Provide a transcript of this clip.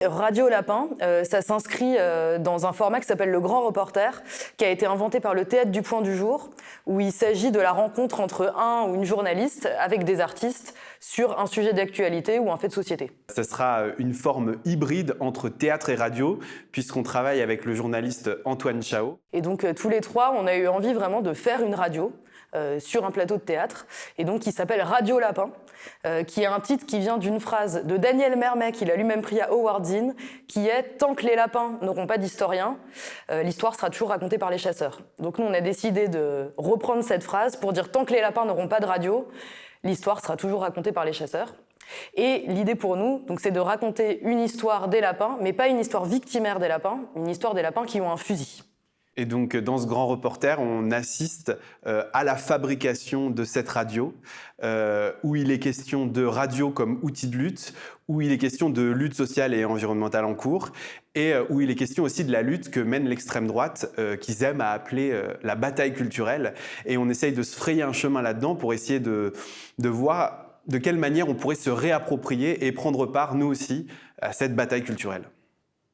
Radio Lapin, ça s'inscrit dans un format qui s'appelle le Grand Reporter, qui a été inventé par le Théâtre du Point du Jour, où il s'agit de la rencontre entre un ou une journaliste avec des artistes sur un sujet d'actualité ou un fait de société. Ce sera une forme hybride entre théâtre et radio, puisqu'on travaille avec le journaliste Antoine Chao. Et donc tous les trois, on a eu envie vraiment de faire une radio sur un plateau de théâtre, et donc qui s'appelle Radio Lapin, qui est un titre qui vient d'une phrase de Daniel Mermet, qu'il a lui-même pris à Howard Zinn, qui est « Tant que les lapins n'auront pas d'historien, l'histoire sera toujours racontée par les chasseurs ». Donc nous, on a décidé de reprendre cette phrase pour dire « Tant que les lapins n'auront pas de radio, l'histoire sera toujours racontée par les chasseurs ». Et l'idée pour nous, donc, c'est de raconter une histoire des lapins, mais pas une histoire victimaire des lapins, une histoire des lapins qui ont un fusil. Et donc, dans ce grand reporter, on assiste à la fabrication de cette radio, où il est question de radio comme outil de lutte, où il est question de lutte sociale et environnementale en cours, et où il est question aussi de la lutte que mène l'extrême droite, qu'ils aiment à appeler la bataille culturelle. Et on essaye de se frayer un chemin là-dedans pour essayer de voir de quelle manière on pourrait se réapproprier et prendre part, nous aussi, à cette bataille culturelle.